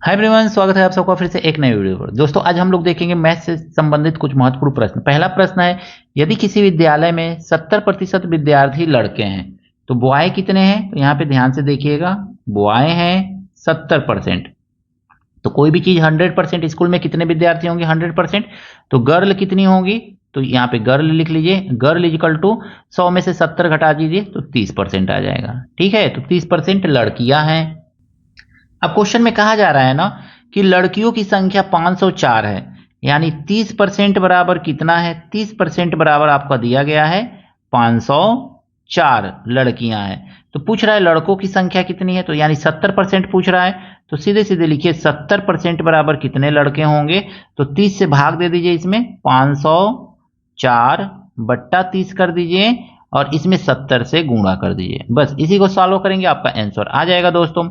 Hi everyone, स्वागत है आप सबका फिर से एक नए वीडियो पर। दोस्तों आज हम लोग देखेंगे मैथ से संबंधित कुछ महत्वपूर्ण प्रश्न। पहला प्रश्न है, यदि किसी विद्यालय में 70% विद्यार्थी लड़के हैं तो बॉय कितने हैं? तो यहाँ पे ध्यान से देखिएगा, बॉय हैं 70%। तो कोई भी चीज 100% स्कूल में कितने विद्यार्थी होंगे? 100%। तो गर्ल कितनी होंगी? तो यहाँ पे गर्ल लिख लीजिए, गर्ल इजिकल टू 100 में से 70 घटा दीजिए तो 30% आ जाएगा। ठीक है, तो 30% लड़कियां हैं। अब क्वेश्चन में कहा जा रहा है ना कि लड़कियों की संख्या 504 है, यानी 30% बराबर कितना है? 30% बराबर आपका दिया गया है 504 लड़कियां हैं। तो पूछ रहा है लड़कों की संख्या कितनी है, तो यानी 70% पूछ रहा है। तो सीधे सीधे लिखिए 70% बराबर कितने लड़के होंगे? तो 30 से भाग दे दीजिए, इसमें 504 बट्टा 30 कर दीजिए और इसमें 70 से गुणा कर दीजिए। बस इसी को सॉल्व करेंगे, आपका आंसर आ जाएगा। दोस्तों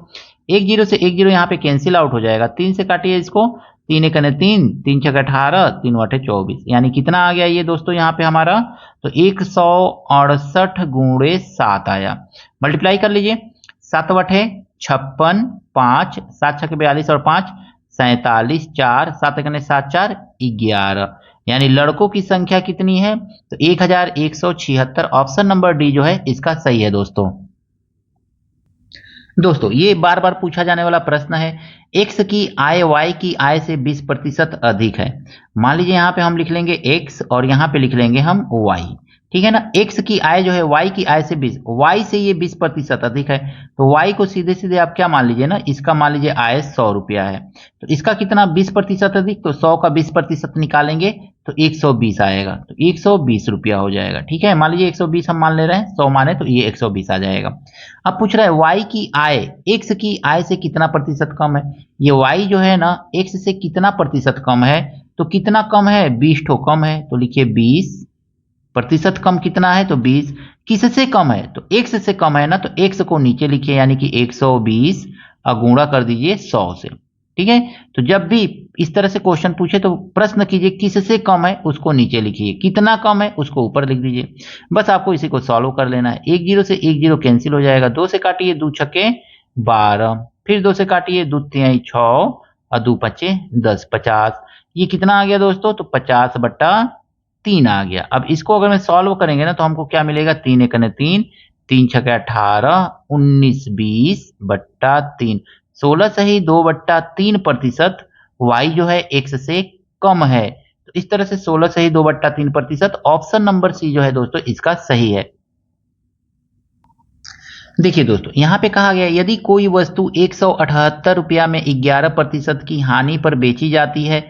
10 से 10 यहाँ पे कैंसिल आउट हो जाएगा। 3 से काटिए इसको, 3 एक 3, 3 छक 18, 3 वाटे 24, यानी कितना आ गया ये दोस्तों यहाँ पे हमारा? तो 168 गुणे 7 आया। मल्टीप्लाई कर लीजिए, 7 वाटे 56, 5 7 छक 42 और 5 47, 4 7 एक 7 4 11, यानी लड़कों की संख्या कितनी है? तो 1176। ऑप्शन नंबर डी जो है इसका सही है। दोस्तों ये बार बार पूछा जाने वाला प्रश्न है, x की आय y की आय से 20% अधिक है। मान लीजिए यहाँ पे हम लिख लेंगे x और यहाँ पे लिख लेंगे हम y। ठीक है ना, x की आय जो है y की आय से 20, y से ये 20% अधिक है। तो y को सीधे सीधे आप क्या मान लीजिए ना, इसका मान लीजिए आय 100 रुपया है, तो इसका कितना 20% अधिक, तो 100 का 20% निकालेंगे तो 120 आएगा, तो 120 रुपया हो जाएगा। ठीक है, मान लीजिए 120 हम मान ले रहे हैं, 100 माने तो ये 120 आ जाएगा। अब पूछ रहा है y की आय x की आय से कितना प्रतिशत कम है। ये y जो है ना x से कितना प्रतिशत कम है, तो कितना कम है? 20 ठो कम है, तो लिखिए 20% कम कितना है? तो 20। किससे कम है? तो x से कम है ना, तो x को नीचे लिखिए, यानी कि 120 और गुणा कर दीजिए 100 से। ठीक है, तो जब भी इस तरह से क्वेश्चन पूछे तो प्रश्न कीजिए किससे कम है उसको नीचे लिखिए, कितना कम है उसको ऊपर लिख दीजिए। बस आपको इसी को सॉल्व कर लेना है। 10 से 10 कैंसिल हो जाएगा, 2 से काटिए 2 छक्के 12, फिर 2 से काटिए 2 तिहाई 6 और 2 पच्चे 10, 50। ये कितना आ गया दोस्तों? तो 50 बट्टा 3 आ गया। अब इसको अगर मैं सॉल्व करेंगे ना तो हमको क्या मिलेगा? 3 एक 3, 3 छक्के 18, 19 20 बट्टा 3, 16 से ही 2/3% y जो है x से कम है। तो इस तरह से 16 से ही 2/3%, ऑप्शन नंबर सी जो है दोस्तों इसका सही है। देखिए दोस्तों यहाँ पे कहा गया यदि कोई वस्तु 178 रुपया में 11% की हानि पर बेची जाती है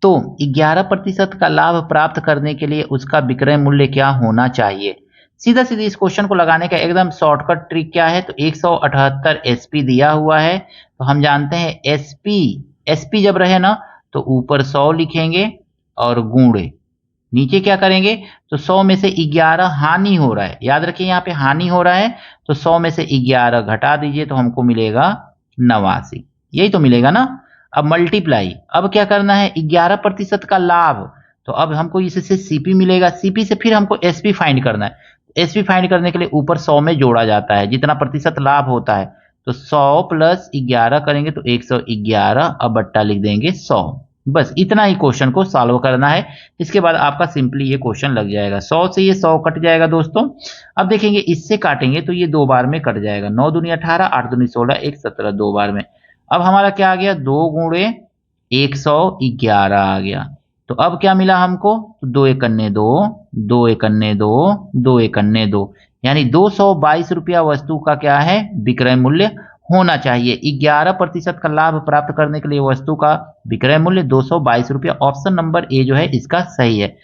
तो 11% का लाभ प्राप्त करने के लिए उसका विक्रय मूल्य क्या होना चाहिए। सीधा सीधी इस क्वेश्चन को लगाने का एकदम शॉर्टकट ट्रिक क्या है, तो 178 एसपी दिया हुआ है, तो हम जानते हैं एसपी जब रहे ना तो ऊपर 100 लिखेंगे और गुणे नीचे क्या करेंगे, तो 100 में से 11 हानि हो रहा है, याद रखिए यहाँ पे हानि हो रहा है, तो 100 में से 11 घटा दीजिए तो हमको मिलेगा 89, यही तो मिलेगा ना। अब मल्टीप्लाई, अब क्या करना है 11% का लाभ, तो अब हमको इससे सीपी मिलेगा, सीपी से फिर हमको एसपी फाइंड करना है। एसपी फाइंड करने के लिए ऊपर 100 में जोड़ा जाता है जितना प्रतिशत लाभ होता है, तो 100 प्लस 11 करेंगे तो 111, अब बट्टा लिख देंगे 100। बस इतना ही क्वेश्चन को सॉल्व करना है, इसके बाद आपका सिंपली ये क्वेश्चन लग जाएगा। 100 से ये 100 कट जाएगा दोस्तों। अब देखेंगे इससे काटेंगे तो ये 2 बार में कट जाएगा, 9 दूनी 18, 8 दूनी 16, 1 17, 2 बार में। अब हमारा क्या आ गया? 2 गुणे 111 आ गया। तो अब क्या मिला हमको? 2 एक 2, 2 एक 2, 2 एक 2, यानी 222 रुपया वस्तु का क्या है? विक्रय मूल्य होना चाहिए। 11% का लाभ प्राप्त करने के लिए वस्तु का विक्रय मूल्य 222 रुपया। ऑप्शन नंबर ए जो है इसका सही है।